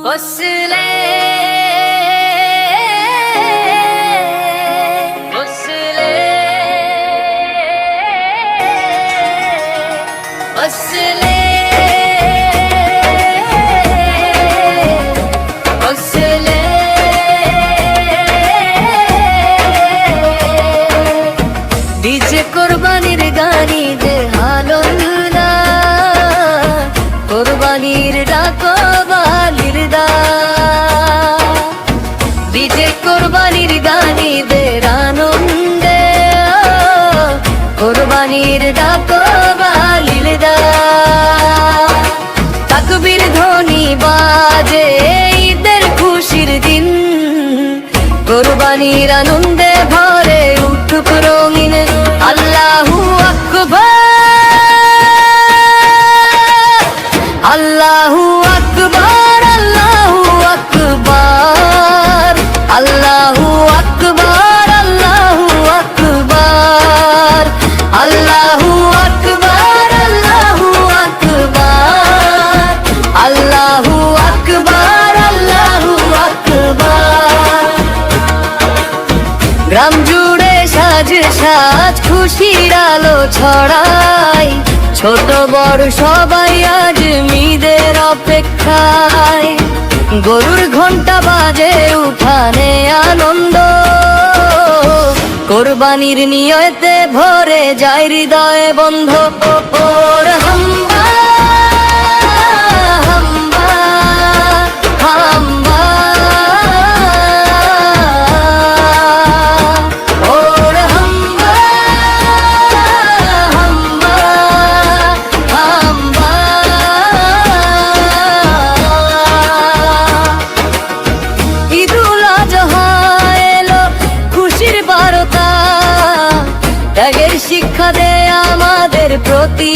وصلي وصلي وصلي وصلي DJ কোরবানির গানি যে হালুনা কোরবানির ডাকো বালির দা ডিজে কোরবানির গানি দে আনন্দে কোরবানির ডাকো বালির দা তাকবীর ধ্বনি বাজে ঈদের খুশির দিন কোরবানির আনন্দে ভরে উঠুক রঙিন আল্লাহু আকবার আল্লাহু আকবার আল্লাহু আকবার আল্লাহু আকবার আল্লাহু আকবার আল্লাহু আকবার আল্লাহু আকবার আল্লাহু আকবার আল্লাহু আকবার গ্রাম জুড়ে সাজ সাজ খুশির আলো ছড়ায় ছোট বড় সবাই আজ ঈদের অপেক্ষায় গরুর ঘন্টা বাজে উঠানে আনন্দ কোরবানির নিয়তে ভরে যায় হৃদয় বন্ধ ওর হাম্বা হাম্বা হাম্বা ওর হাম্বা হাম্বা হাম্বা ঈদুল আজহা এলো খুশির বারতা ত্যাগের শিক্ষা দেয় আমাদের প্রতি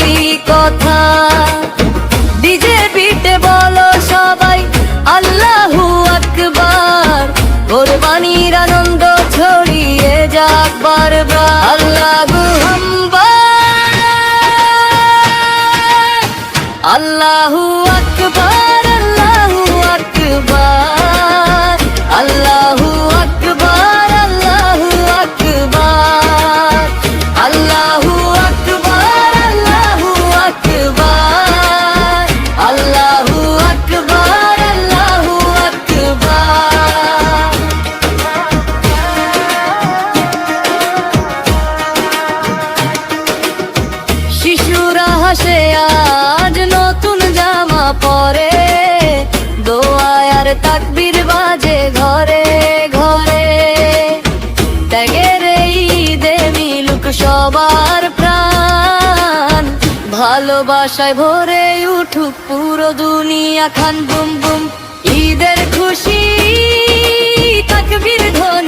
কথা ডিজে বিটে বলো সবাই আল্লাহু আকবার কোরবানির আনন্দ ছড়িয়ে যাক বারবার আল্লাহু হাম্বা আল্লাহু আকবার আল্লাহু আকবার আল্লাহু আকবার আল্লাহু আকবার আল্লাহু আকবার আল্লাহু আকবার আল্লাহু আকবার আল্লাহু আকবার শিশুরা হাসে আজ নতুন জামা পরে দোয়া আর তাকবীর বাজে ঘরে ঘরে ত্যাগের এই ঈদে মিলুক সবার প্রাণ ভালোবাসায় ভরে উঠুক পুরো দুনিয়া খান বুম বুম ঈদের খুশি তাকবীর ধ্বনি